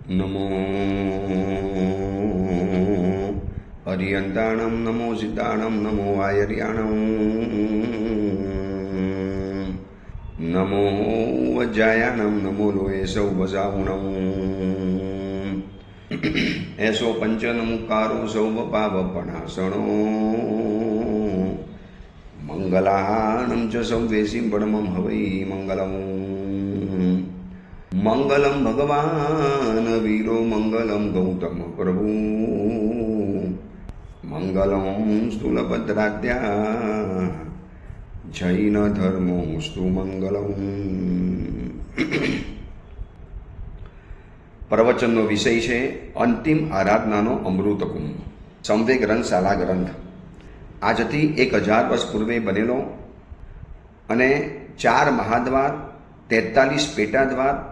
નમો હરિયંતાણમ નમો સિદ્ધાણમ નમો આયર્યાણમ નમો વજ્જાયાણમ નમો લોએ સૌ વજાવુણમ એસો પંચનમુકારો સૌ પાવપણાસણો મંગલાનમ ચ સૌવેશી બળમમ હવૈ મંગલમ મંગલમ ભગવાન વીરો મંગલમ ગૌતમ પ્રભુ મંગલમ સ્થૂલભદ્રાદ્યા જૈન ધર્મોસ્તુ મંગલમ. પ્રવચનનો વિષય છે અંતિમ આરાધનાનો અમૃતકુંભ, સંવેગ રંગશાલા ગ્રંથ. આજથી 1000 વર્ષ પૂર્વે બનેલો અને 4 મહાદ્વાર, 43 પેટાદ્વાર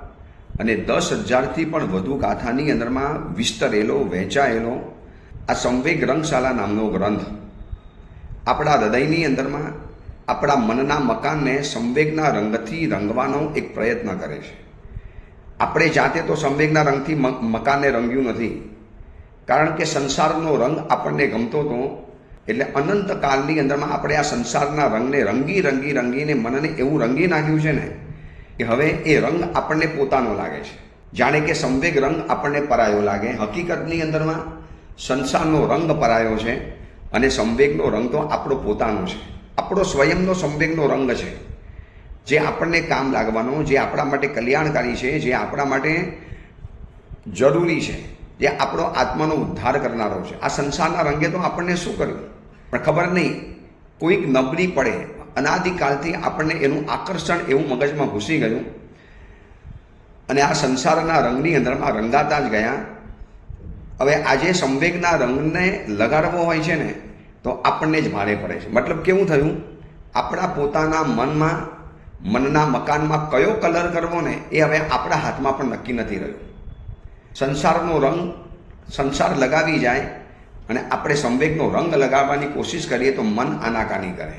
અને 10,000થી પણ વધુ ગાથાની અંદરમાં વિસ્તરેલો, વહેંચાયેલો આ સંવેગ રંગશાલા નામનો ગ્રંથ આપણા હૃદયની અંદરમાં આપણા મનના મકાનને સંવેગના રંગથી રંગવાનો એક પ્રયત્ન કરે છે. આપણે જાતે તો સંવેગના રંગથી મકાનને રંગ્યું નથી, કારણ કે સંસારનો રંગ આપણને ગમતો હતો. એટલે અનંતકાળની અંદરમાં આપણે આ સંસારના રંગને રંગીને મનને એવું રંગી નાખ્યું છે ને કે હવે એ રંગ આપણને પોતાનો લાગે છે. જાણે કે સંવેગ રંગ આપણને પરાયો લાગે. હકીકતની અંદરમાં સંસારનો રંગ પરાયો છે અને સંવેગનો રંગ તો આપણો પોતાનો છે. આપણો સ્વયંનો સંવેગનો રંગ છે, જે આપણને કામ લાગવાનો, જે આપણા માટે કલ્યાણકારી છે, જે આપણા માટે જરૂરી છે, જે આપણો આત્માનો ઉદ્ધાર કરનારો છે. આ સંસારના રંગે તો આપણને શું કર્યું પણ ખબર નહીં. કોઈક નબળી પડે, અનાદિકાળથી આપણને એનું આકર્ષણ એવું મગજમાં ઘૂસી ગયું અને આ સંસારના રંગની અંદરમાં રંગાતા જ ગયા. હવે આજે સંવેગના રંગને લગાડવો હોય છે ને તો આપણને જ ભારે પડે છે. મતલબ કેવું થયું, આપણા પોતાના મનના મકાનમાં કયો કલર કરવો ને એ હવે આપણા હાથમાં પણ નક્કી નથી રહ્યું. સંસારનો રંગ સંસાર લગાવી જાય અને આપણે સંવેગનો રંગ લગાવવાની કોશિશ કરીએ તો મન આનાકાની કરે,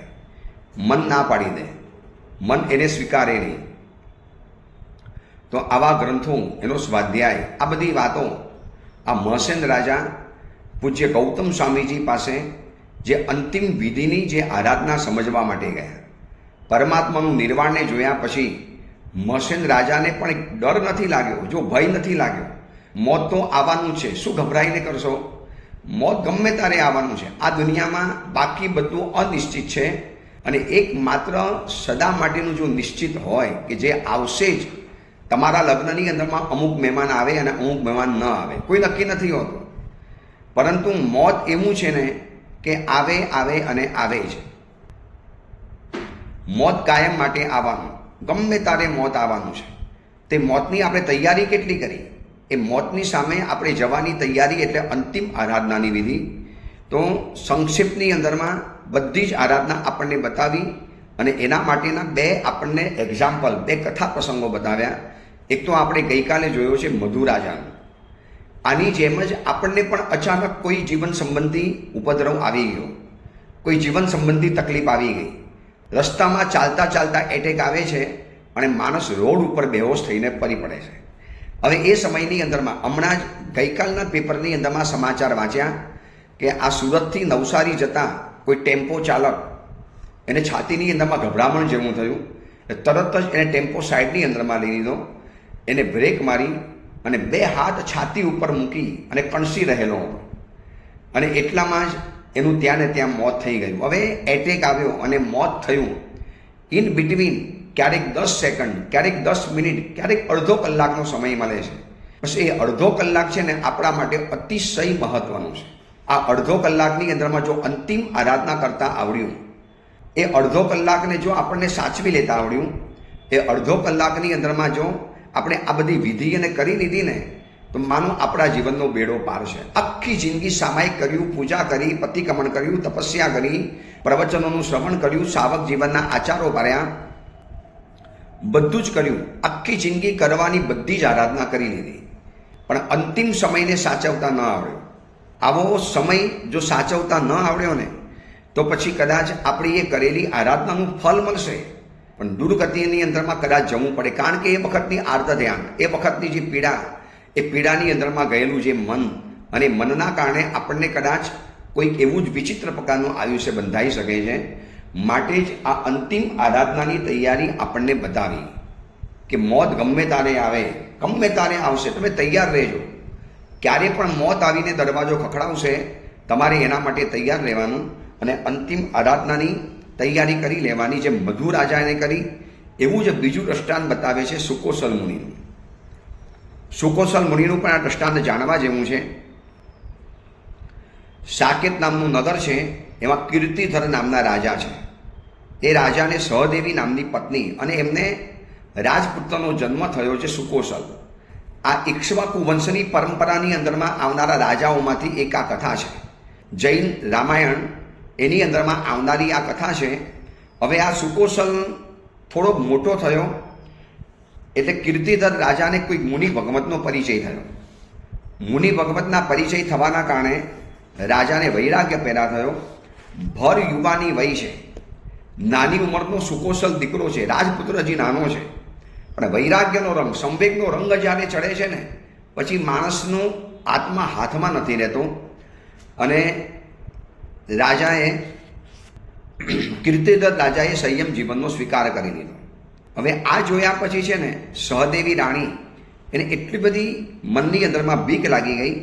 મન ના પાડી દે, મન એને સ્વીકારે નહીં. તો આવા ગ્રંથો, એનો સ્વાધ્યાય, આ બધી વાતો આ મહસેન રાજા પૂજ્ય ગૌતમ સ્વામીજી પાસે જે અંતિમ વિધિની જે આરાધના સમજવા માટે ગયા, પરમાત્માનું નિર્વાણને જોયા પછી મહસેન રાજાને પણ એક ડર નથી લાગ્યો, જો ભય નથી લાગ્યો. મોત તો આવવાનું છે, શું ગભરાઈને કરશો? મોત ગમે ત્યારે આવવાનું છે. આ દુનિયામાં બાકી બધું અનિશ્ચિત છે અને એકમાત્ર સદા માટેનું જો નિશ્ચિત હોય કે જે આવશે જ. તમારા લગ્નની અંદરમાં અમુક મહેમાન આવે અને અમુક મહેમાન ન આવે, કોઈ નક્કી નથી હોતું. પરંતુ મોત એવું છે ને કે આવે અને આવે છે. મોત કાયમ માટે આવવાનું, ગમે ત્યારે મોત આવવાનું છે. તે મોતની આપણે તૈયારી કેટલી કરી? એ મોતની સામે આપણે જવાની તૈયારી એટલે અંતિમ આરાધનાની વિધિ. તો સંક્ષિપ્તની અંદરમાં બધી જ આરાધના આપણને બતાવી અને એના માટેના 2 આપણને એક્ઝામ્પલ, 2 કથા પ્રસંગો બતાવ્યા. એક તો આપણે ગઈકાલે જોયો છે મધુરાજાનો. આની જેમ જ આપણને પણ અચાનક કોઈ જીવન સંબંધી ઉપદ્રવ આવી ગયો, કોઈ જીવન સંબંધી તકલીફ આવી ગઈ. રસ્તામાં ચાલતા એટેક આવે છે અને માણસ રોડ ઉપર બેહોશ થઈને પડી પડે છે. હવે એ સમયની અંદરમાં હમણાં જ ગઈકાલના પેપરની અંદરમાં સમાચાર વાંચ્યા કે આ સુરતથી નવસારી જતા કોઈ ટેમ્પો ચાલક, એને છાતીની અંદરમાં ગભરામણ જેવું થયું. તરત જ એને ટેમ્પો સાઈડની અંદરમાં લઈ લીધો, એને બ્રેક મારી અને 2 હાથ છાતી ઉપર મૂકી અને કણસી રહેલો હતો અને એટલામાં જ એનું ત્યાં ને ત્યાં મોત થઈ ગયું. હવે એટેક આવ્યો અને મોત થયું. ઇન બિટવીન ક્યારેક 10 સેકન્ડ, ક્યારેક 10 મિનિટ, ક્યારેક અડધો કલાકનો સમય મળે છે. બસ એ અડધો કલાક છે ને આપણા માટે અતિશય મહત્વનું છે. આ અડધો કલાકની અંદરમાં જો અંતિમ આરાધના કરતા આવડ્યું, એ અડધો કલાકને જો આપણને સાચવી લેતા આવડ્યું, એ અડધો કલાકની અંદરમાં જો આપણે આ બધી વિધિ એને કરી લીધી ને તો માનો આપણા જીવનનો બેડો પાર છે. આખી જિંદગી સામાયિક કર્યું, પૂજા કરી, પતિક્રમણ કર્યું, તપસ્યા કરી, પ્રવચનોનું શ્રવણ કર્યું, સાવક જીવનના આચારો પાડ્યા, બધું જ કર્યું. આખી જિંદગી કરવાની બધી જ આરાધના કરી લીધી, પણ અંતિમ સમયને સાચવતા ન આવડ્યો. આવો સમય જો સાચવતા ન આવડ્યો ને તો પછી કદાચ આપણી એ કરેલી આરાધનાનું ફળ મળશે પણ દુર્ગતિની અંદરમાં કદાચ જવું પડે, કારણ કે એ વખતની આર્ત ધ્યાન, એ વખતની જે પીડા, એ પીડાની અંદરમાં ગયેલું જે મન અને મનના કારણે આપણને કદાચ કોઈક એવું જ વિચિત્ર પ્રકારનું આયુષ્ય બંધાઈ શકે છે. માટે જ આ અંતિમ આરાધનાની તૈયારી આપણને બતાવી કે મોત ગમે તારે આવે, ગમે તારે આવશે, તમે તૈયાર રહેજો. ક્યારે પણ મોત આવીને દરવાજો ખખડાવશે, તમારે એના માટે તૈયાર રહેવાનું અને અંતિમ આરાધનાની તૈયારી કરી લેવાની. જે મધુ રાજાને કરી એવું જ બીજું દ્રષ્ટાંત બતાવે છે સુકોસલ મુનિનું. સુકોસલ મુનિનું પણ આ દ્રષ્ટાંત જાણવા જેવું છે. સાકેત નામનું નગર છે, એમાં કીર્તિધર નામના રાજા છે. એ રાજાને સહદેવી નામની પત્ની અને એમને રાજપુત્રનો જન્મ થયો છે સુકોસલ. આ ઇક્ષ્વાકુ વંશની પરંપરાની અંદરમાં આવનારા રાજાઓમાંથી એક આ કથા છે. જૈન રામાયણ એની અંદરમાં આવનારી આ કથા છે. હવે આ સુકોસલ થોડોક મોટો થયો એટલે કીર્તિધર રાજાને કોઈક મુનિ ભગવતનો પરિચય થયો. મુનિ ભગવતના પરિચય થવાના કારણે રાજાને વૈરાગ્ય પેદા થયો. ભર યુવાની વય છે, નાની ઉંમરનો સુકોસલ દીકરો છે, રાજપુત્ર હજી નાનો છે, પણ વૈરાગ્યનો રંગ, સંવેગનો રંગ જ્યારે ચડે છે ને, પછી માણસનો આત્મા હાથમાં નથી રહેતો. અને રાજાએ કીર્તિધર રાજાએ સંયમ જીવનનો સ્વીકાર કરી લીધો. હવે આ જોયા પછી છે ને સહદેવી રાણી એને એટલી બધી મનની અંદરમાં બીક લાગી ગઈ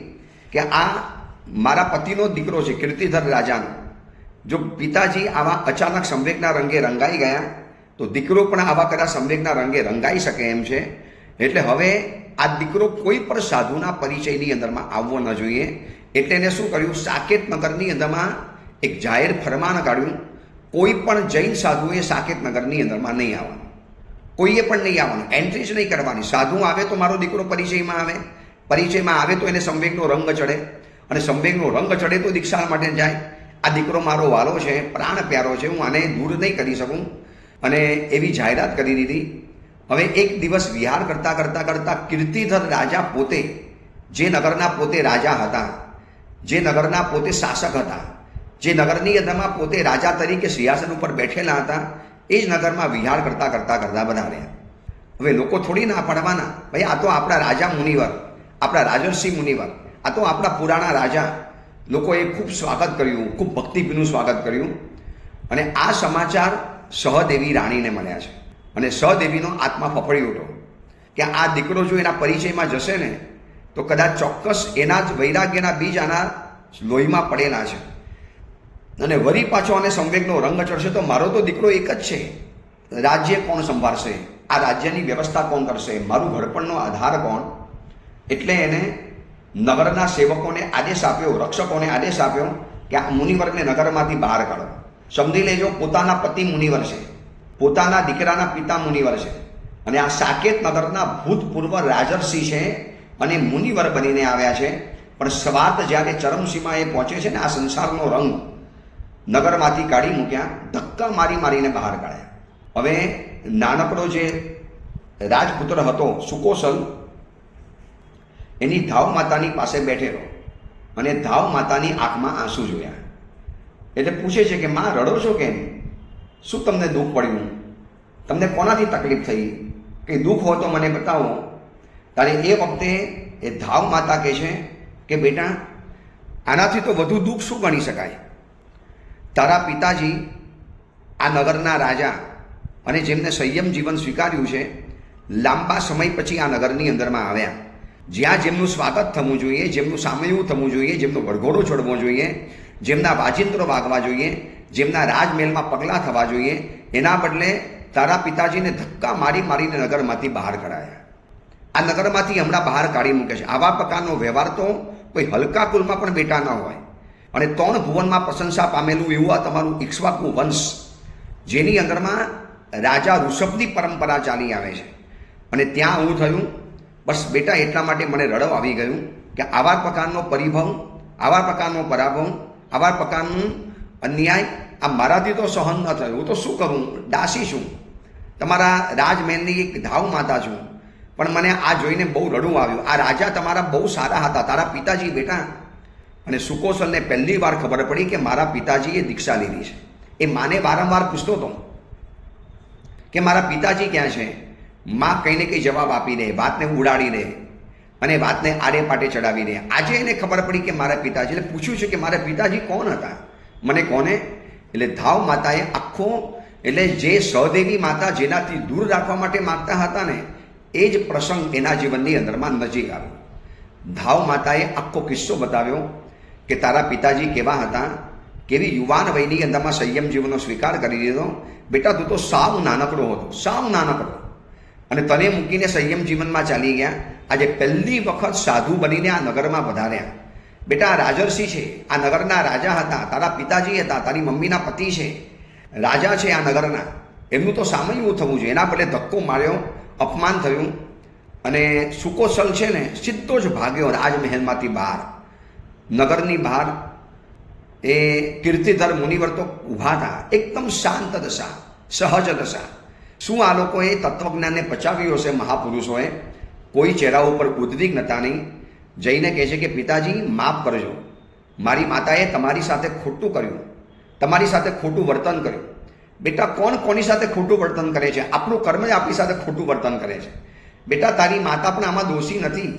કે આ મારા પતિનો દીકરો છે કીર્તિધર રાજાનો, જો પિતાજી આવા અચાનક સંવેગના રંગે રંગાઈ ગયા તો દીકરો પણ આવા કદાચ સંવેગના રંગે રંગાઈ શકે એમ છે. એટલે હવે આ દીકરો કોઈ પણ સાધુના પરિચયની અંદરમાં આવવો ન જોઈએ. એટલે એને શું કર્યું, સાકેત નગરની અંદરમાં એક જાહેર ફરમાન કાઢ્યું, કોઈ પણ જૈન સાધુએ સાકેત નગરની અંદરમાં નહીં આવવાનું, કોઈએ પણ નહીં આવવાનું, એન્ટ્રી જ નહીં કરવાની. સાધુ આવે તો મારો દીકરો પરિચયમાં આવે, પરિચયમાં આવે તો એને સંવેગનો રંગ ચડે, અને સંવેગનો રંગ ચડે તો દીક્ષા માટે જાય. આ દીકરો મારો વાલો છે, પ્રાણ પ્યારો છે, હું આને દૂર નહીં કરી શકું. અને એવી જાહેરાત કરી દીધી. હવે એક દિવસ વિહાર કરતા કરતા કરતા કીર્તિધર રાજા પોતે, જે નગરના પોતે રાજા હતા, જે નગરના પોતે શાસક હતા, જે નગરની અંદરમાં પોતે રાજા તરીકે સિંહાસન ઉપર બેઠેલા હતા, એ જ નગરમાં વિહાર કરતા કરતા કરતા બધા રહ્યા. હવે લોકો થોડી ના પાડવાના, ભાઈ આ તો આપણા રાજા મુનિવર, આપણા રાજર્ષિ મુનિવર, આ તો આપણા પુરાણા રાજા. લોકોએ ખૂબ સ્વાગત કર્યું, ખૂબ ભક્તિભીનું સ્વાગત કર્યું. અને આ સમાચાર સહદેવી રાણીને મળ્યા છે. અને સહદેવીનો આત્મા ફફડી ઉઠ્યો કે આ દીકરો જો એના પરિચયમાં જશે ને તો કદાચ ચોક્કસ એના જ વૈરાગ્યના બીજ આના લોહીમાં પડેલા છે, અને વરી પાછો અને સંવેગનો રંગ ચડશે તો મારો તો દીકરો એક જ છે, રાજ્ય કોણ સંભાળશે, આ રાજ્યની વ્યવસ્થા કોણ કરશે, મારું ઘડપણનો આધાર કોણ. એટલે એને નગરના સેવકોને આદેશ આપ્યો, રક્ષકોને આદેશ આપ્યો કે આ મુનિવરને નગરમાંથી બહાર કાઢો. સમજી લેજો, પોતાના પતિ મુનિવર છે, પોતાના દીકરાના પિતા મુનિવર છે, અને આ સાકેત નગરના ભૂતપૂર્વ રાજર્ષિ છે અને મુનિવર બનીને આવ્યા છે. પણ સ્વાર્થ જ્યારે ચરમસીમાએ પહોંચે છે ને, આ સંસારનો રંગ નગરમાંથી કાઢી મૂક્યા, ધક્કા મારી મારીને બહાર કાઢ્યા. હવે નાનકડો જે રાજપુત્ર હતો સુકોસલ, એની ધાવ માતાની પાસે બેઠેલો અને ધાવ માતાની આંખમાં આંસુ જોયા. એટલે પૂછે છે કે માં રડો છો કેમ, શું તમને દુઃખ પડ્યું, તમને કોનાથી તકલીફ થઈ, કંઈ દુઃખ હોય તો મને બતાવો. ત્યારે એ વખતે એ ધાવ માતા કહે છે કે બેટા, આનાથી તો વધુ દુઃખ શું ગણી શકાય. તારા પિતાજી આ નગરના રાજા અને જેમને સંયમ જીવન સ્વીકાર્યું છે, લાંબા સમય પછી આ નગરની અંદરમાં આવ્યા, જ્યાં જેમનું સ્વાગત થવું જોઈએ, જેમનું સામયું થવું જોઈએ, જેમનો વરઘોડો ચડવો જોઈએ, જેમના વાજિંત્રો વાગવા જોઈએ, જેમના રાજમહેલમાં પગલાં થવા જોઈએ, એના બદલે તારા પિતાજીને ધક્કા મારી મારીને નગરમાંથી બહાર કઢાયા. આ નગરમાંથી હમણાં બહાર કાઢી મૂકે છે. આવા પ્રકારનો વ્યવહાર તો કોઈ હલકા કુલમાં પણ બેટા ન હોય. અને 3 ભુવનમાં પ્રશંસા પામેલું એવું આ તમારું ઇક્ષ્વાકુ વંશ, જેની અંદરમાં રાજા ઋષભની પરંપરા ચાલી આવે છે. અને ત્યાં આવું થયું. બસ બેટા, એટલા માટે મને રડવ આવી ગયું કે આવા પ્રકારનો પરિભવ, આવા પ્રકારનો પરાભવ, આવા પ્રકારનું અન્યાય આ મારાથી તો સહન ન થયું. હું તો શું કરું, દાસી છું, તમારા રાજમહેલની એક ધાવ માતા છું, પણ મને આ જોઈને બહુ રડવું આવ્યું. આ રાજા તમારા બહુ સારા હતા, તારા પિતાજી બેટા. અને સુકોસલને પહેલી વાર ખબર પડી કે મારા પિતાજીએ દીક્ષા લીધી છે. એ માને વારંવાર પૂછતો હતો કે મારા પિતાજી ક્યાં છે. માં કંઈ ને કંઈ જવાબ આપી દે, વાતને ઉડાડી દે. અને વાતને આડે પાટે ચડાવી દે. આજે એને ખબર પડી કે મારા પિતાજી, એટલે પૂછ્યું છે કે મારા પિતાજી કોણ હતા, મને કોને? એટલે ધાવ માતાએ આખો, એટલે જે સહદેવી માતા જેનાથી દૂર રાખવા માટે માગતા હતા ને, એ જ પ્રસંગ એના જીવનની અંદરમાં નજીક આવ્યો. ધાવ માતાએ આખો કિસ્સો બતાવ્યો કે તારા પિતાજી કેવા હતા, કેવી યુવાન વયની અંદરમાં સંયમ જીવનનો સ્વીકાર કરી દીધો. બેટા તું તો સાવ નાનકડો હતો, સાવ નાનકડો, અને તને મૂકીને સંયમ જીવનમાં ચાલી ગયા. આજે પહેલી વખત સાધુ બનીને આ નગરમાં વધાર્યા. બેટા આ રાજર્ષિ છે, આ નગરના રાજા હતા, તારા પિતાજી હતા, તારી મમ્મીના પતિ છે, રાજા છે આ નગરના, એમનું તો સામયું થવું જોઈએ. એના બદલે ધક્કો માર્યો, અપમાન થયું, અને સુકોસલ છે ને સીધો જ ભાગ્યો રાજમહેલમાંથી બહાર. નગરની બહાર એ કીર્તિધર મુનિવર તો ઊભા હતા, એકદમ શાંત દશા, સહજ દશા. શું આ લોકોએ તત્વજ્ઞાનને પચાવ્યું હશે મહાપુરુષોએ? કોઈ ચહેરા ઉપર ઉદ્વિગ્નતા નહીં. જઈને કહે છે કે પિતાજી માફ કરજો, મારી માતાએ તમારી સાથે ખોટું કર્યું, તમારી સાથે ખોટું વર્તન કર્યું. બેટા કોણ કોની સાથે ખોટું વર્તન કરે છે? આપણું કર્મ જ આપણી સાથે ખોટું વર્તન કરે છે. બેટા તારી માતા પણ આમાં દોષી નથી.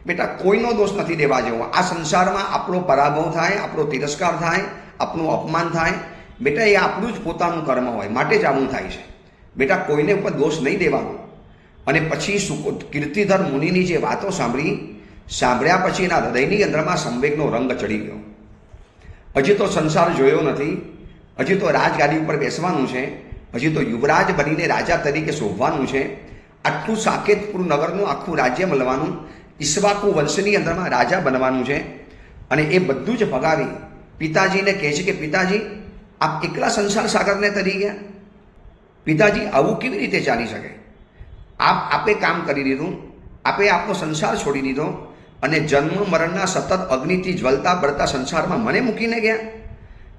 બેટા કોઈનો દોષ નથી દેવા જેવો. આ સંસારમાં આપણો પરાભવ થાય, આપણો તિરસ્કાર થાય, આપણું અપમાન થાય, બેટા એ આપણું જ પોતાનું કર્મ હોય, માટે જ આવું થાય છે. બેટા કોઈને ઉપર દોષ નહીં દેવાનો. અને પછી કીર્તિધર મુનિની જે વાતો સાંભળ્યા પછી એના હૃદયની અંદરમાં સંવેગનો રંગ ચડી ગયો. હજી તો સંસાર જોયો નથી, હજી તો રાજગાદી ઉપર બેસવાનું છે, હજી તો યુવરાજ બનીને રાજા તરીકે શોભવાનું છે. આટલું સાકેતપુર નગરનું આખું રાજ્ય મળવાનું, ઈશ્વાકુ વંશની અંદરમાં રાજા બનવાનું છે. અને એ બધું જ ભગાવી પિતાજીને કહે છે કે પિતાજી આપ એકલા સંસાર સાગરને તરી ગયા. પિતાજી આવું કેવી રીતે ચાલી શકે? આપે કામ કરી દીધું, આપે આપનો સંસાર છોડી દીધો, અને જન્મ મરણના સતત અગ્નિથી જ્વલતા બળતા સંસારમાં મને મૂકીને ગયા.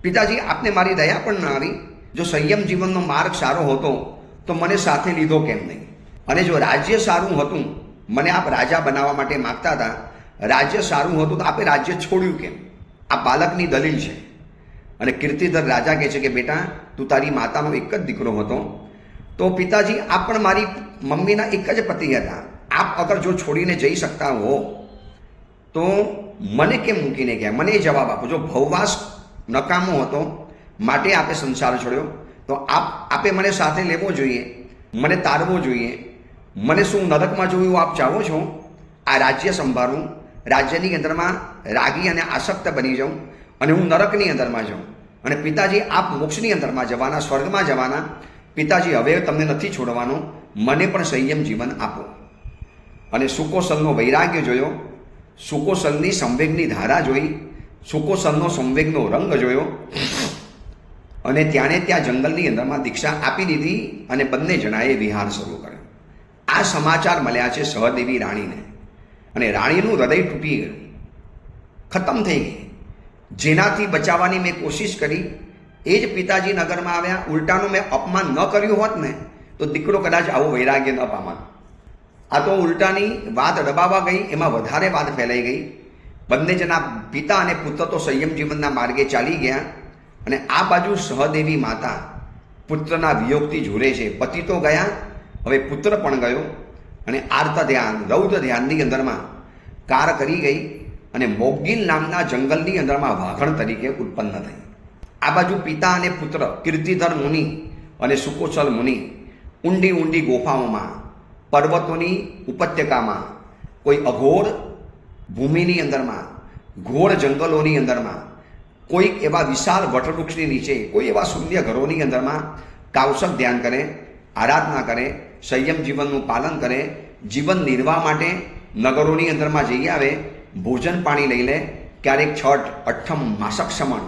પિતાજી આપને મારી દયા પણ ન આવી. જો સંયમ જીવનનો માર્ગ સારો હતો તો મને સાથે લીધો કેમ નહીં? અને જો રાજ્ય સારું હતું, મને આપ રાજા બનાવવા માટે માગતા હતા, રાજ્ય સારું હતું તો આપે રાજ્ય છોડ્યું કેમ? આ બાળકની દલીલ છે. અને કીર્તિધર રાજા કહે છે કે બેટા તું તારી માતાનો એક જ દીકરો હતો, તો પિતાજી આપ પણ મારી મમ્મીના એક જ પતિ હતા. આપ અગર જો છોડીને જઈ શકતા હો તો મને કેમ મૂકીને ગયા? મને જવાબ આપો. જો ભવવાસ નકામો હતો માટે આપે સંસાર છોડ્યો, તો આપે મને સાથે લેવો જોઈએ, મને તારવો જોઈએ. મને શું નરકમાં જોયું આપ ચાહો છો? આ રાજ્ય સંભાળું, રાજ્યની અંદરમાં રાગી અને આસક્ત બની જાઉં, અને હું નરકની અંદરમાં જાઉં. અને પિતાજી આપ મોક્ષની અંદરમાં જવાના, સ્વર્ગમાં જવાના. પિતાજી હવે તમને નથી છોડવાનો, મને પણ સંયમ જીવન આપો. અને સુકોસલનો વૈરાગ્ય જોયો, સુકોસલની સંવેગની ધારા જોઈ, સુકોસલનો સંવેગનો રંગ જોયો, અને ત્યાં જંગલની અંદરમાં દીક્ષા આપી દીધી, અને બંને જણાએ વિહાર શરૂ કર્યો. આ સમાચાર મળ્યા છે સહદેવી રાણીને, અને રાણીનું હૃદય તૂટી ગયું, ખતમ થઈ ગઈ. જેનાથી બચાવવાની મેં કોશિશ કરી એ જ પિતાજી નગરમાં આવ્યા. ઉલટાનું મેં અપમાન ન કર્યું હોત ને તો દીકરો કદાચ આવું વૈરાગ્ય ન પામત. આ તો ઉલટાની વાત દબાવવા ગઈ, એમાં વધારે વાત ફેલાઈ ગઈ. બંને જણા પિતા અને પુત્ર તો સંયમ જીવનના માર્ગે ચાલી ગયા, અને આ બાજુ સહદેવી માતા પુત્રના વિયોગથી ઝૂરે છે. પતિ તો ગયા, હવે પુત્ર પણ ગયો, અને આર્ત ધ્યાન, રૌદ્ર ધ્યાનની અંદરમાં કાર કરી ગઈ, અને મોગીલ નામના જંગલની અંદરમાં વાઘણ તરીકે ઉત્પન્ન થઈ. આ બાજુ પિતા અને પુત્ર કીર્તિધર મુનિ અને સુકોસલ મુનિ ઊંડી ઊંડી ગુફાઓમાં, પર્વતોની ઉપત્યકામાં, કોઈ અઘોર ભૂમિની અંદરમાં, ઘોર જંગલોની અંદરમાં, કોઈક એવા વિશાળ વટવૃક્ષની નીચે, કોઈ એવા શૂન્ય ઘરોની અંદરમાં કાવસક ધ્યાન કરે, આરાધના કરે, સંયમ જીવનનું પાલન કરે, જીવન નિર્વાહ માટે નગરોની અંદરમાં જઈ આવે, ભોજન પાણી લઈ લે, ક્યારેક છઠ, અઠ્ઠમ, માસક સમણ,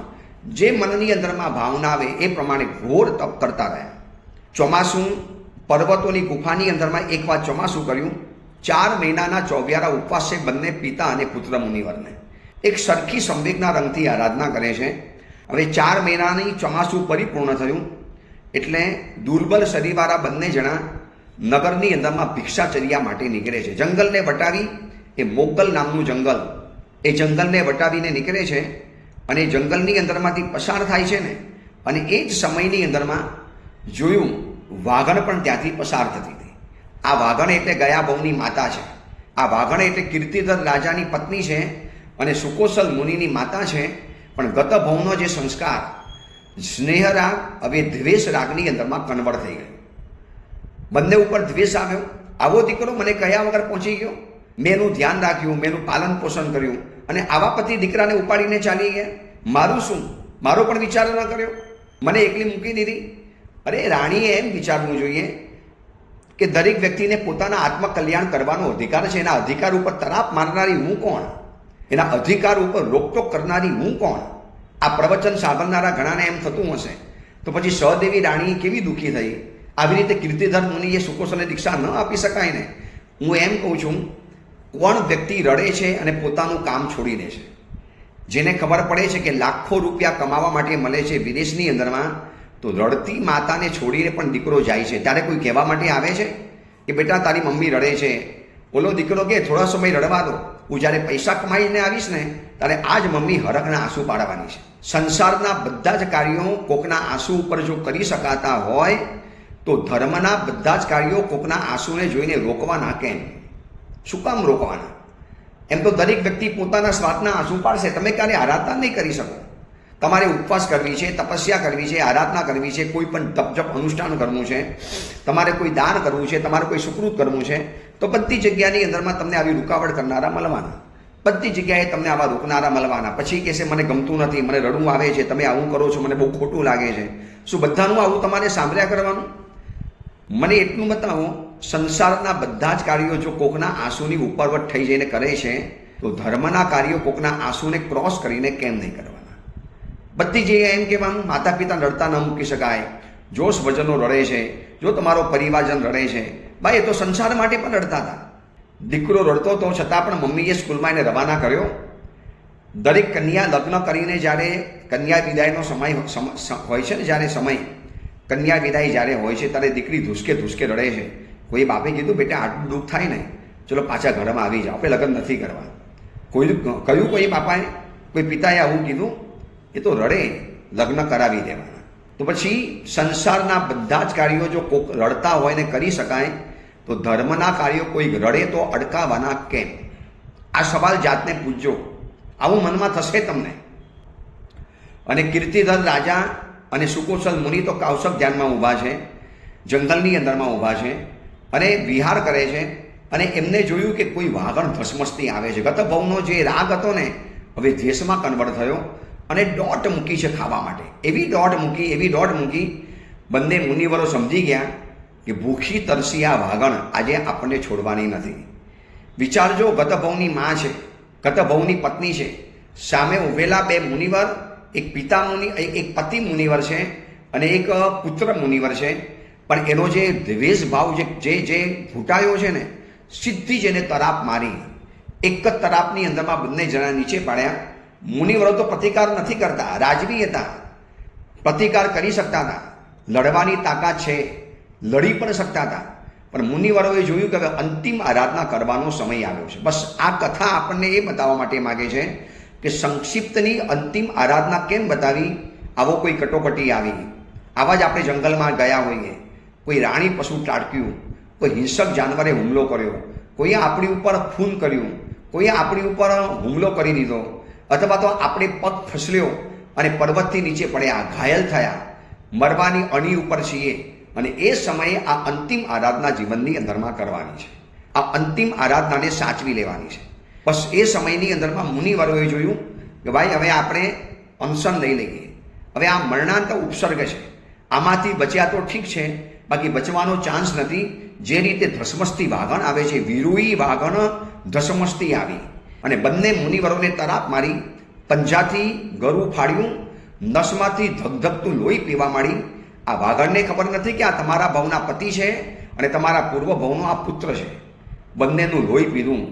જે મનની અંદરમાં ભાવના આવે એ પ્રમાણે ઘોર તપ કરતા રહ્યા. ચોમાસું પર્વતોની ગુફાની અંદરમાં એક વાર ચોમાસું કર્યું. 4 મહિનાના ચોવ્યારા ઉપવાસ છે બંને પિતા અને પુત્ર મુનિવરને. એક સરખી સંવેગના રંગથી આરાધના કરે છે. હવે 4 મહિનાની ચોમાસું પરિપૂર્ણ થયું એટલે દુર્બલ શરીરવાળા બંને જણા નગરની અંદરમાં ભિક્ષાચર્યા માટે નીકળે છે. જંગલને વટાવી, એ મોગલ નામનું જંગલ, એ જંગલને વટાવીને નીકળે છે, અને જંગલની અંદરમાંથી પસાર થાય છે ને, અને એ જ સમયની અંદરમાં જોયું વાઘણ પણ ત્યાંથી પસાર થતી હતી. આ વાઘણ એટલે ગયા બહુની માતા છે. આ વાઘણ એટલે કીર્તિધર રાજાની પત્ની છે અને સુકોસલ મુનિની માતા છે, પણ ગત ભવનો જે સંસ્કાર સ્નેહરાગ હવે દ્વેષ રાગની અંદરમાં કન્વર્ટ થઈ ગયો. બંને ઉપર દ્વેષ આવ્યો. આવો દીકરો મને કહ્યા વગર પહોંચી ગયો, મેં એનું ધ્યાન રાખ્યું, મેં એનું પાલન પોષણ કર્યું, અને આવા પતિ દીકરાને ઉપાડીને ચાલી ગયા. મારું શું? મારો પણ વિચાર ન કર્યો, મને એકલી મૂકી દીધી. અરે રાણીએ એમ વિચારવું જોઈએ કે દરેક વ્યક્તિને પોતાના આત્મકલ્યાણ કરવાનો અધિકાર છે. એના અધિકાર ઉપર તરાપ મારનારી હું કોણ? એના અધિકાર ઉપર રોકટોક કરનારી હું કોણ? આ પ્રવચન સાંભળનારા ઘણાને એમ થતું હશે તો પછી સહદેવી રાણી કેવી દુઃખી થઈ. આવી રીતે કીર્તિધર મુનિએ સુકોસલને દીક્ષા ન આપી શકાય ને. હું એમ કહું છું, કોણ વ્યક્તિ રડે છે અને પોતાનું કામ છોડી દે છે? જેને ખબર પડે છે કે લાખો રૂપિયા કમાવા માટે મળે છે વિદેશની અંદરમાં, તો રડતી માતાને છોડીને પણ દીકરો જાય છે. ત્યારે કોઈ કહેવા માટે આવે છે કે બેટા તારી મમ્મી રડે છે? ઓલો દીકરો કે થોડા સમય રડવા દો, હું જ્યારે પૈસા કમાઈને આવીશ ને ત્યારે આ જ મમ્મી હરખના આંસુ પાડવાની છે. સંસારના બધા જ કાર્યો કોકના આંસુ ઉપર જો કરી શકાતા હોય તો ધર્મના બધા જ કાર્યો કોકના આંસુને જોઈને રોકવાના કેમ? શું કામ રોકવાના? એમ તો દરેક વ્યક્તિ પોતાના સ્વાર્થના આંસુ પાડશે. તમે ક્યારે આરાધના નહીં કરી શકો. તમારે ઉપવાસ કરવી છે, તપસ્યા કરવી છે, આરાધના કરવી છે, કોઈ પણ તપજપ અનુષ્ઠાન કરવું છે, તમારે કોઈ દાન કરવું છે, તમારે કોઈ સુકૃત કરવું છે, તો બધી જગ્યાની અંદરમાં તમને આવી રૂકાવટ કરનારા મળવાના. બધી જગ્યાએ તમને આવા રોકનારા મળવાના. પછી કહેશે મને ગમતું નથી, મને રડવું આવે છે, તમે આવું કરો છો, મને બહુ ખોટું લાગે છે. શું બધાનું આવું તમારે સાંભળ્યા કરવાનું? મને એટલું બતાવો, સંસારના બધા જ કાર્યો જો કોકના આંસુની ઉપરવટ થઈ જઈને કરે છે તો ધર્મના કાર્યો કોકના આંસુને ક્રોસ કરીને કેમ નહીં કરવાના? બધી જગ્યાએ એમ કહેવાનું માતા પિતા રડતા ન મૂકી શકાય, જો સ્વજનો રડે છે, જો તમારો પરિવારજન રડે છે. ભાઈ એ તો સંસાર માટે પણ રડતા હતા. દીકરો રડતો તો છતાં પણ મમ્મીએ સ્કૂલમાં એને રવાના કર્યો. દરેક કન્યા લગ્ન કરીને જ્યારે કન્યા વિદાયનો સમય હોય છે ને, જ્યારે સમય કન્યા વિદાય જ્યારે હોય છે ત્યારે દીકરી ધુસકે ધુસકે રડે છે. કોઈ બાપે કીધું બેટા આટલું દુઃખ થાય ને, ચલો પાછા ઘરમાં આવી જાઓ, આપણે લગ્ન નથી કરવા. કોઈ બાપાએ, કોઈ પિતાએ આવું કીધું? એ તો રડે, લગ્ન કરાવી દેવાના. તો પછી સંસારના બધા જ કાર્યો જો કોક રડતા હોય ને કરી શકાય તો ધર્મના કાર્યો કોઈ રડે તો અડકાવાના કેમ? આ સવાલ જાતને પૂછજો, આવું મનમાં થશે તમને. અને કીર્તિધર રાજા અને સુકોસલ મુનિ તો કૌશક ધ્યાનમાં ઊભા છે, જંગલની અંદરમાં ઊભા છે અને વિહાર કરે છે. અને એમને જોયું કે કોઈ વાઘણ ધસમસતી આવે છે. ગત ભવનો જે રાગ હતો ને હવે દ્વેષમાં કન્વર્ટ થયો અને દોટ મૂકી છે ખાવા માટે. એવી દોટ મૂકી બંને મુનિવરો સમજી ગયા કે ભૂખી તરસી આ વાઘણ આજે આપણને છોડવાની નથી. વિચારજો, ગત ભવની માં છે, ગત ભવની પત્ની છે, સામે ઉભેલા બે મુનિવર, એક પિતા મુનિ, એક પતિ મુનિવર છે અને એક પુત્ર મુનિવર છે. પણ એનો જે દ્વેષ ભાવ જે ફૂટાયો છે ને, સીધી જેને તરાપ મારી. એક જ તરાપની અંદરમાં બંને જણા નીચે પાડ્યા. મુનિવરો તો પ્રતિકાર નથી કરતા, રાજવી હતા, પ્રતિકાર કરી શકતા હતા, લડવાની તાકાત છે, લડી પણ શકતા હતા. પણ મુનિવરોએ જોયું કે હવે અંતિમ આરાધના કરવાનો સમય આવ્યો છે. બસ આ કથા આપણને એ બતાવવા માટે માગે છે કે સંક્ષિપ્તની અંતિમ આરાધના કેમ બતાવી? આવો કોઈ કટોકટી આવી, આવા જ આપણે જંગલમાં ગયા હોઈએ, કોઈ રાણી પશુ ટાળક્યું, કોઈ હિંસક જાનવરે હુમલો કર્યો, કોઈએ આપણી ઉપર ખૂન કર્યું, કોઈએ આપણી ઉપર હુમલો કરી દીધો, અથવા તો આપણે પગ ફસલ્યો અને પર્વતથી નીચે પડ્યા, ઘાયલ થયા, મરવાની અણી ઉપર છીએ. અને એ સમયે આ અંતિમ આરાધના જીવનની અંદરમાં કરવાની છે. આ અંતિમ આરાધનાને સાચવી લેવાની છે. બસ એ સમયની અંદરમાં મુનિવરોએ જોયું કે ભાઈ હવે આપણે અનશન લઈ લઈએ, હવે આ મરણાંત ઉપસર્ગ છે, આમાંથી બચ્યા તો ઠીક છે, બાકી બચવાનો ચાન્સ નથી. જે રીતે ધસમસતી વાઘણ આવે છે, વિરૂઈ વાઘણ ધસમસતી આવી અને બંને મુનિવરોને તરાપ મારી, પંજાથી ગળું ફાડ્યું, નસમાંથી ધગધગતું લોહી પીવા માંડી. આ વાઘણને ખબર નથી કે આ તમારા ભવના પતિ છે અને તમારા પૂર્વ ભવનો આ પુત્ર છે. બંનેનું લોહી પીધું,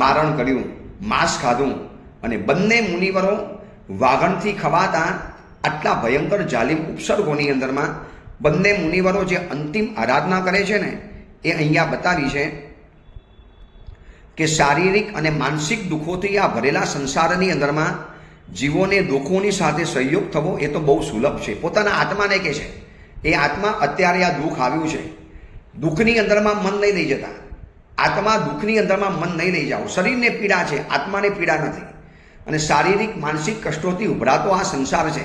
મારણ કર્યું, માંસ ખાધું અને બંને મુનિવરો વાઘણથી ખવાતા આટલા ભયંકર જાલિમ ઉપસર્ગોની અંદરમાં બંને મુનિવરો જે અંતિમ આરાધના કરે છે ને, એ અહીંયા બતાવી છે કે શારીરિક અને માનસિક દુઃખોથી આ ભરેલા સંસારની અંદરમાં જીવોને દુઃખોની સાથે સહયોગ થવો એ તો બહુ સુલભ છે. પોતાના આત્માને કહે છે, એ આત્મા અત્યારે આ દુઃખ આવ્યું છે, દુઃખની અંદરમાં મન નહીં લઈ જતા. આત્મા દુઃખની અંદરમાં મન નહીં લઈ જાઓ. શરીરને પીડા છે, આત્માને પીડા નથી. અને શારીરિક માનસિક કષ્ટોથી ઉભરાતો આ સંસાર છે.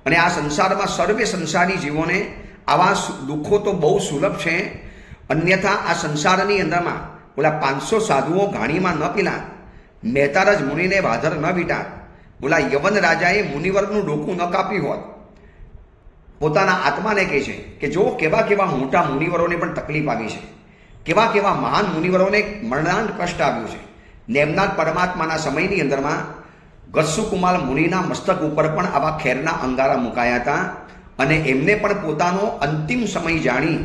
અને આ સંસારમાં સર્વે સંસારી જીવોને આવા દુઃખો તો બહુ સુલભ છે. અન્યથા આ સંસારની અંદરમાં બોલા 500 સાધુઓ ઘાણીમાં ન પીલા, મહેતારજ મુનિને વાધર ન વીટા, બોલા યવન રાજાએ મુનિવરનું ડોકું ન કાપ્યું હોત. પોતાના આત્માને કહે છે કે જો કેવા કેવા મોટા મુનિવરોને પણ તકલીફ આવી છે, કેવા કેવા મહાન મુનિવરોને મરણાંત કષ્ટ આવ્યું છે. નેમનાથ પરમાત્માના સમયની અંદરમાં ગસ્સુકુમાર મુનિના મસ્તક ઉપર પણ આવા ખેરના અંગારા મુકાયા હતા. અને એમને પણ પોતાનો અંતિમ સમય જાણી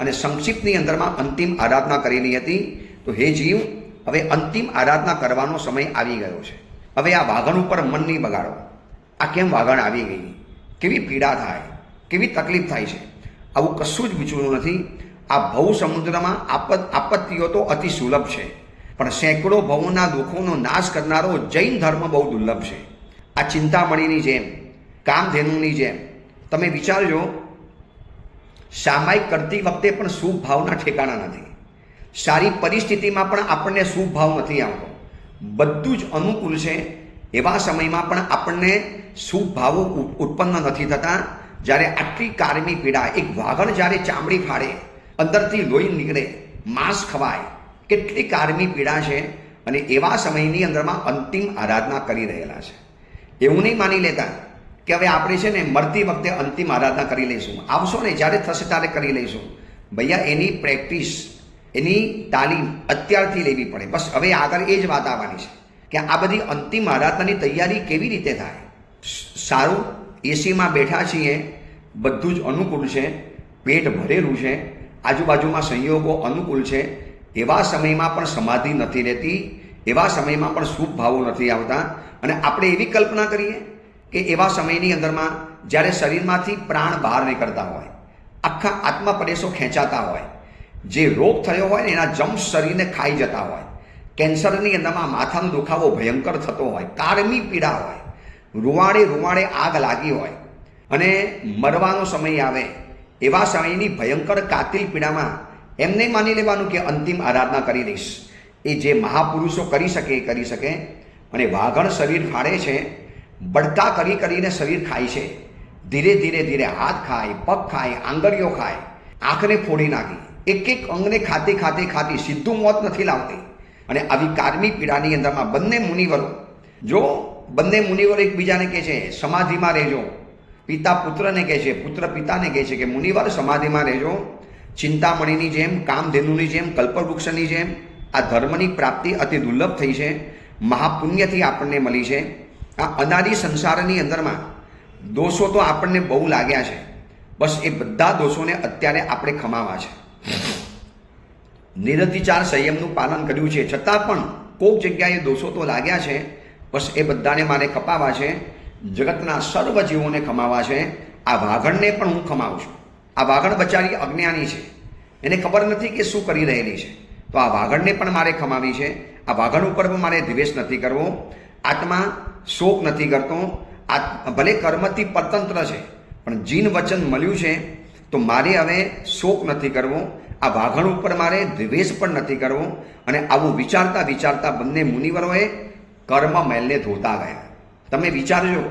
અને સંક્ષિપ્તની અંદરમાં અંતિમ આરાધના કરેલી હતી. તો હે જીવ, હવે અંતિમ આરાધના કરવાનો સમય આવી ગયો છે. હવે આ વાઘણ ઉપર મન નહીં બગાડો. આ કેમ વાઘણ આવી ગઈ, કેવી પીડા થાય, કેવી તકલીફ થાય છે, આવું કશું જ વિચારવું નથી. આ ભવ સમુદ્રમાં આપત્તિઓ તો અતિ સુલભ છે, પણ સેંકડો ભવોના દુઃખોનો નાશ કરનારો જૈન ધર્મ બહુ દુર્લભ છે. આ ચિંતામણીની જેમ, કામધેનુની જેમ તમે વિચારજો, સામાયિક કરતી વખતે પણ શુભ ભાવના ઠેકાણા નથી. સારી પરિસ્થિતિમાં પણ આપણને શુભ ભાવ નથી આવતો. બધું જ અનુકૂળ છે, એવા સમયમાં પણ આપણને શુભ ભાવો ઉત્પન્ન નથી થતા. જ્યારે આટલી કારમી પીડા, એક વાઘણ જ્યારે ચામડી ફાડે, અંદરથી લોહી નીકળે, માંસ ખવાય, કેટલી કારમી પીડા છે. અને એવા સમયની અંદરમાં અંતિમ આરાધના કરી રહેલા છે. એવું નહીં માની લેતા કે હવે આપણે છે ને મરતી વખતે અંતિમ આરાધના કરી લઈશું, આવશો ને જ્યારે થશે ત્યારે કરી લઈશું. ભૈયા એની પ્રેક્ટિસ, એની તાલીમ અત્યારથી લેવી પડે. બસ હવે આગળ એ જ વાત આવવાની છે કે આ બધી અંતિમ આરાધનાની તૈયારી કેવી રીતે થાય. સારું, એસીમાં બેઠા છીએ, બધું જ અનુકૂળ છે, પેટ ભરેલું છે, આજુબાજુમાં સંયોગો અનુકૂળ છે. એવા સમયમાં પણ સમાધિ નથી રહેતી, એવા સમયમાં પણ શુભ ભાવો નથી આવતા. અને આપણે એવી કલ્પના કરીએ કે એવા સમયની અંદરમાં જ્યારે શરીરમાંથી પ્રાણ બહાર નીકળતા હોય, આખા આત્મપ્રદેશો ખેંચાતા હોય, જે રોગ થયો હોય ને એના જમ્સ શરીરને ખાઈ જતા હોય, કેન્સરની અંદરમાં માથાનો દુખાવો ભયંકર થતો હોય, કારમી પીડા હોય, રૂવાડે આગ લાગી હોય અને મરવાનો સમય આવે, એવા સમયની ભયંકર કાતિલ પીડામાં એમને માની લેવાનું કે અંતિમ આરાધના કરી દઈશ. એ જે મહાપુરુષો કરી શકે. અને વાઘણ શરીર ફાડે છે, બળકા કરીને શરીર ખાય છે. ધીરે હાથ ખાય, પગ ખાય, આંગળીઓ ખાય, આંખને ફોડી નાખી, એક અંગને ખાતી સીધું મોત નથી લાવતી. અને આવી કારમી પીડાની અંદરમાં બંને મુનિવરો એકબીજાને કહે છે સમાધિમાં રહેજો. પિતા પુત્રને કહે છે, પુત્ર પિતાને કહે છે કે મુનિવર સમાધિમાં રહેજો. ચિંતામણીની જેમ, કામધેનુની જેમ, કલ્પવૃક્ષની જેમ આ ધર્મની પ્રાપ્તિ અતિ દુર્લભ થઈ છે, મહાપુણ્યથી આપણને મળી છે. આ અનાદિ સંસારની અંદરમાં દોષો તો આપણને બહુ લાગ્યા છે. બસ એ બધા દોષોને અત્યારે આપણે ખમાવા છે. નિરતિચાર સંયમનું પાલન કર્યું છે, છતાં પણ કોઈક જગ્યાએ દોષો તો લાગ્યા છે. બસ એ બધાને મારે ખપાવા છે. જગતના સર્વ જીવોને ખમાવા છે. આ વાઘણને પણ હું ખમાવું છું. આ વાઘણ બચારી અજ્ઞાની છે, એને ખબર નથી કે શું કરી રહેલી છે. તો આ વાઘણને પણ મારે ખમાવી છે. આ વાઘણ ઉપર પણ મારે દ્વેષ નથી કરવો. આત્મા શોક નથી કરતો. ભલે કર્મથી પરતંત્ર છે, પણ જીન વચન મળ્યું છે, તો મારે હવે શોક નથી કરવો. આ વાઘણ ઉપર મારે દ્વેષ પણ નથી કરવો. અને આવું વિચારતા બંને મુનિવરોએ કર્મ મેલને ધોતા ગયા. તમે વિચારજો,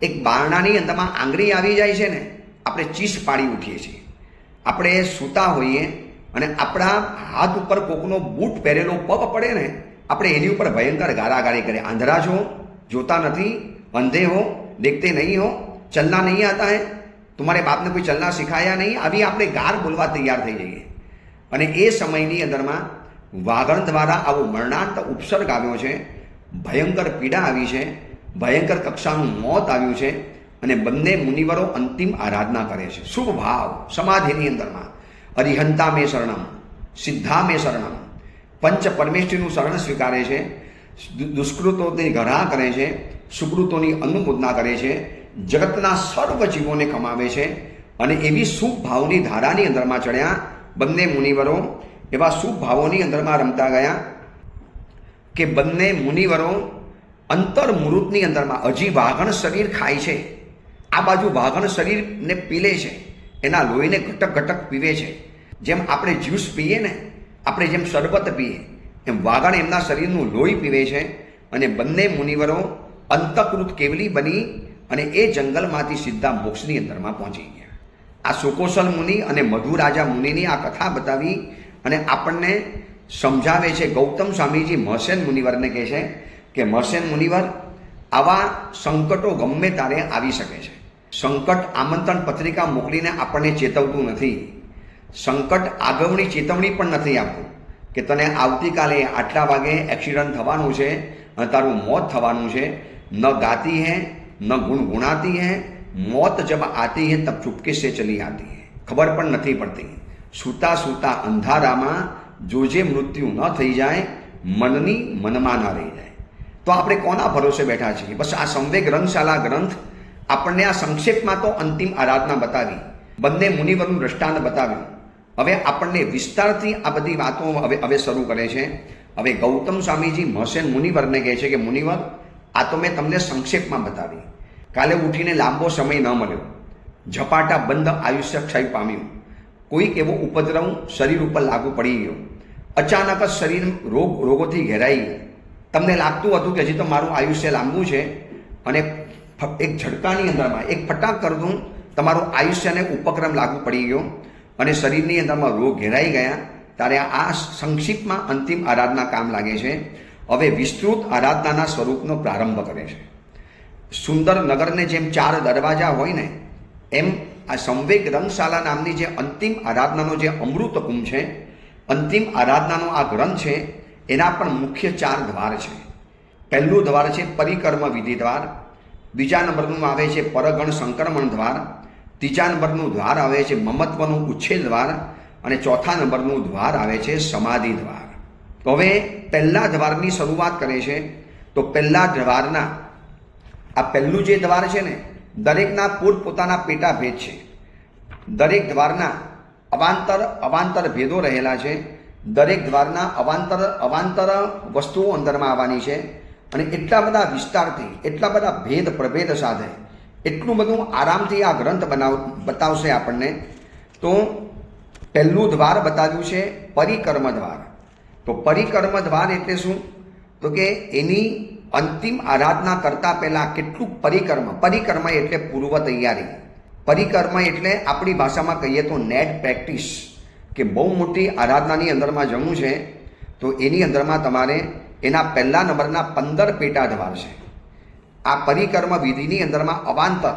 એક બારણાની અંદરમાં આંગળી આવી જાય છે ને, આપણે ચીસ પાડી ઉઠીએ છીએ. આપણે સૂતા હોઈએ અને આપણા હાથ ઉપર કોકનો બૂટ પહેરેલો પગ પડે ને, આપણે એની ઉપર ભયંકર ગાળાગાળી કરીએ. આંધળા છો, જોતા નથી, અંધે હો, દેખતે નહીં હો, ચલના નહીં આતા હે, તમારે બાપને કોઈ ચલના શીખાયા નહીં, આવી આપણે ગાર બોલવા તૈયાર થઈ જઈએ. અને એ સમયની અંદરમાં વાઘણ દ્વારા આવો મરણાંત ઉપસર્ગ આવ્યો છે, ભયંકર પીડા આવી છે, ભયંકર કક્ષાનું મોત આવ્યું છે. અને બંને મુનિવરો અંતિમ આરાધના કરે છે, શુભ ભાવ સમાધિની અંદરમાં. અરિહંતા મે શરણમ, સિદ્ધા મે શરણમ, પંચ પરમેષ્ઠીનું શરણ સ્વીકારે છે, દુષ્કૃતોની ઘણા કરે છે, સુકૃતોની અનુમોદના કરે છે, જગતના સર્વ જીવોને કમાવે છે. અને એવી શુભ ભાવની ધારાની અંદરમાં ચડ્યા બંને મુનિવરો. એવા શુભ ભાવોની અંદરમાં રમતા ગયા કે બંને મુનિવરો અંતર્મૃતની અંદરમાં હજી વાઘણ શરીર ખાય છે, આ બાજુ વાઘણ શરીરને પીલે છે, એના લોહીને ઘટક પીવે છે. જેમ આપણે જ્યુસ પીએ ને, આપણે જેમ શરબત પીએ એમ વાઘણ એમના શરીરનું લોહી પીવે છે અને બંને મુનિવરો અંતકૃત કેવલી બની અને એ જંગલમાંથી સીધા મોક્ષની અંદરમાં પહોંચી ગયા. આ સુકોશલ મુનિ અને મધુ રાજા મુનિની આ કથા બતાવી અને આપણને સમજાવે છે. ગૌતમ સ્વામીજી મહસેન મુનિવરને કહે છે કે મહસેન મુનિવર, આવા સંકટો ગમે ત્યારે આવી શકે છે. સંકટ આમંત્રણ પત્રિકા મોકલીને આપણને ચેતવતું નથી. સંકટ આગળની ચેતવણી પણ નથી આપતું કે તને આવતીકાલે આટલા વાગે એક્સિડન્ટ થવાનું છે અને તારું મોત થવાનું છે. ન ગાતી હૈ ન ગુણગુણાતી હૈ, મોત જબ આતી હૈ તબ ચુપકે સે ચલી આતી હૈ. ખબર પણ નથી પડતી. સૂતા સૂતા અંધારામાં જોજે મૃત્યુ ન થઈ જાય, મનની મનમાં ના રહી જાય. તો આપણે કોના ભરોસે બેઠા છીએ? બસ આ સંવેગ રંગશાલા ગ્રંથ આપણને આ સંક્ષેપમાં તો અંતિમ આરાધના બતાવી, બંને મુનિવરનું દ્રષ્ટાંત બતાવ્યું. હવે આપણને વિસ્તારથી આ બધી વાતો હવે શરૂ કરે છે. હવે ગૌતમ સ્વામીજી મહસેન મુનિવરને કહે છે કે મુનિવર, આ તો મેં તમને સંક્ષેપમાં બતાવી. કાલે ઉઠીને લાંબો સમય ન મળ્યો, ઝપાટા બંધ આયુષ્ય ક્ષય પામ્યું, કોઈક એવો ઉપદ્રવ શરીર ઉપર લાગુ પડી ગયો, અચાનક જ શરીર રોગોથી ઘેરાઈ ગયું. તમને લાગતું હતું કે હજી તો મારું આયુષ્ય લાંબુ છે અને એક ઝટકાની અંદરમાં એક ફટાક કરતું તમારું આયુષ્યને ઉપક્રમ લાગુ પડી ગયો અને શરીરની અંદરમાં રોગ ઘેરાઈ ગયા. ત્યારે આ સંક્ષિપ્તમાં અંતિમ આરાધના કામ લાગે છે. હવે વિસ્તૃત આરાધનાના સ્વરૂપનો પ્રારંભ કરે છે. સુંદર નગરને જેમ 4 દરવાજા હોય ને, એમ આ સંવેગ રંગશાલા નામની જે અંતિમ આરાધનાનો જે અમૃત કુંભ છે, અંતિમ આરાધનાનો આ ગ્રંથ છે, એના પણ મુખ્ય 4 દ્વાર છે. પહેલું દ્વાર છે પરિકર્મ વિધિ દ્વાર, બીજા નંબરનું આવે છે પરગણ સંક્રમણ દ્વાર, ત્રીજા નંબરનું દ્વાર આવે છે મમત્વનું ઉચ્છેદ દ્વાર અને ચોથા નંબરનું દ્વાર આવે છે સમાધિ દ્વાર. તો હવે પહેલા દ્વારની શરૂઆત કરે છે. તો પહેલા દ્વારના આ પહેલું જે દ્વાર છે ને, દરેકના પોતપોતાના પેટા ભેદ છે. દરેક દ્વારના અવાંતર ભેદો રહેલા છે. દરેક દ્વારના અવાંતર વસ્તુઓ અંદરમાં આવવાની છે અને એટલા બધા વિસ્તારથી, એટલા બધા ભેદ પ્રભેદ સાથે, એટલું બધું આરામથી આ ગ્રંથ બતાવશે આપણને. તો પહેલું દ્વાર બતાવ્યું છે પરિકર્મ દ્વાર. તો પરિકર્મ દ્વાર એટલે શું? તો કે એની અંતિમ આરાધના કરતા પહેલા કેટલું પરિકર્મ એટલે પૂર્વ તૈયારી. પરિકર્મ એટલે આપણી ભાષામાં કહીએ તો નેટ પ્રેક્ટિસ, કે બહુ મોટી આરાધનાની અંદરમાં જવું છે તો એની અંદરમાં તમારે એના પહેલા નંબરના 15 પેટા દ્વાર છે. આ પરિકર્મ વિધિની અંદરમાં અવાંતર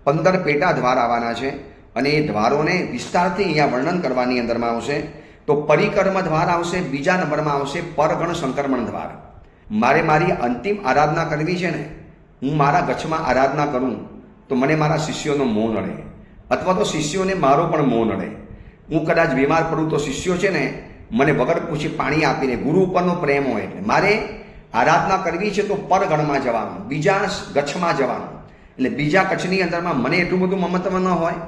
15 પેટા દ્વાર આવવાના છે અને એ દ્વારોને વિસ્તારથી અહીંયા વર્ણન કરવાની અંદરમાં આવશે. તો પરિકર્મ દ્વાર આવશે. બીજા નંબરમાં આવશે પરગણ સંક્રમણ દ્વાર. મારે મારી અંતિમ આરાધના કરવી છે ને, હું મારા ગચ્છમાં આરાધના કરું તો મને મારા શિષ્યોનો મોહ નડે, અથવા તો શિષ્યોને મારો પણ મોહ નડે. હું કદાચ બીમાર પડું તો શિષ્યો છે ને મને વગર પૂછી પાણી આપીને, ગુરુ ઉપરનો પ્રેમ હોય એટલે મારે આરાધના કરવી છે તો પરગણમાં જવાનું, બીજા ગચ્છમાં જવાનું. એટલે બીજા કચ્છની અંદરમાં મને એટલું બધું મમત્વ ન હોય,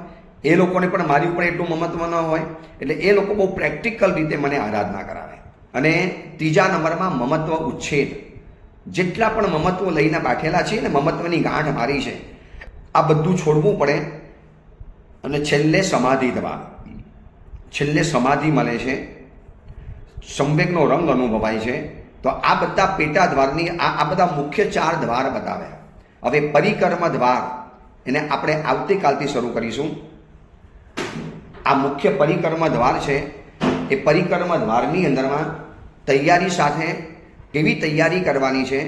એ લોકોને પણ મારી ઉપર એટલું મમત્વ ન હોય, એટલે એ લોકો બહુ પ્રેક્ટિકલ રીતે મને આરાધના કરાવે. અને ત્રીજા નંબરમાં મમત્વ ઉચ્છેદ. જેટલા પણ મમત્વ લઈને બેઠેલા છે ને, મમત્વની ગાંઠ મારી છે, આ બધું છોડવું પડે. અને છેલ્લે સમાધિ દ્વાર. છેલ્લે સમાધિ મળે છે, સંવેગનો રંગ અનુભવાય છે. તો આ બધા પેટા દ્વારની આ બધા મુખ્ય 4 દ્વાર બતાવ્યા. હવે પરિકર્મ દ્વાર એને આપણે આવતીકાલથી શરૂ કરીશું. આ મુખ્ય પરિકર્મ દ્વાર છે. એ પરિકર્મ દ્વારની અંદરમાં તૈયારી સાથે કેવી તૈયારી કરવાની છે,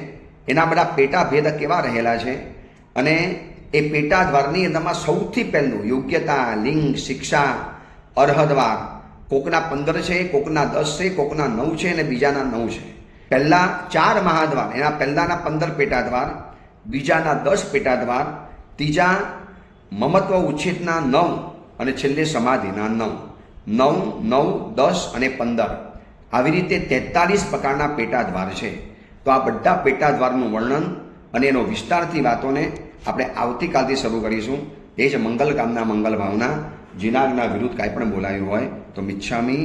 એના બધા પેટા ભેદ કેવા રહેલા છે. અને એ પેટા દ્વારની અંદરમાં સૌથી પહેલું યોગ્યતા, લિંગ, શિક્ષા, અર્હ દ્વાર. કોકના 15 છે, કોકના 10 છે, કોકના 9 છે અને બીજાના 9 છે. પહેલા 4 મહાદ્વાર, એના પહેલાના 15 પેટા દ્વાર, બીજાના 10 પેટા દ્વાર, ત્રીજા મમત્વ ઉચ્છેદના 9 અને છેલ્લે સમાધિના 9. 9, 9, 10 અને 15 આવી રીતે 43 પ્રકારના પેટા દ્વાર છે. તો આ બધા પેટા દ્વારનું વર્ણન અને એનો વિસ્તારથી વાતોને આપણે આવતીકાલથી શરૂ કરીશું. એ જ મંગલ કામના મંગલ ભાવના. જીનાગના વિરુદ્ધ કાંઈ પણ બોલાયું હોય તો મિચ્છામી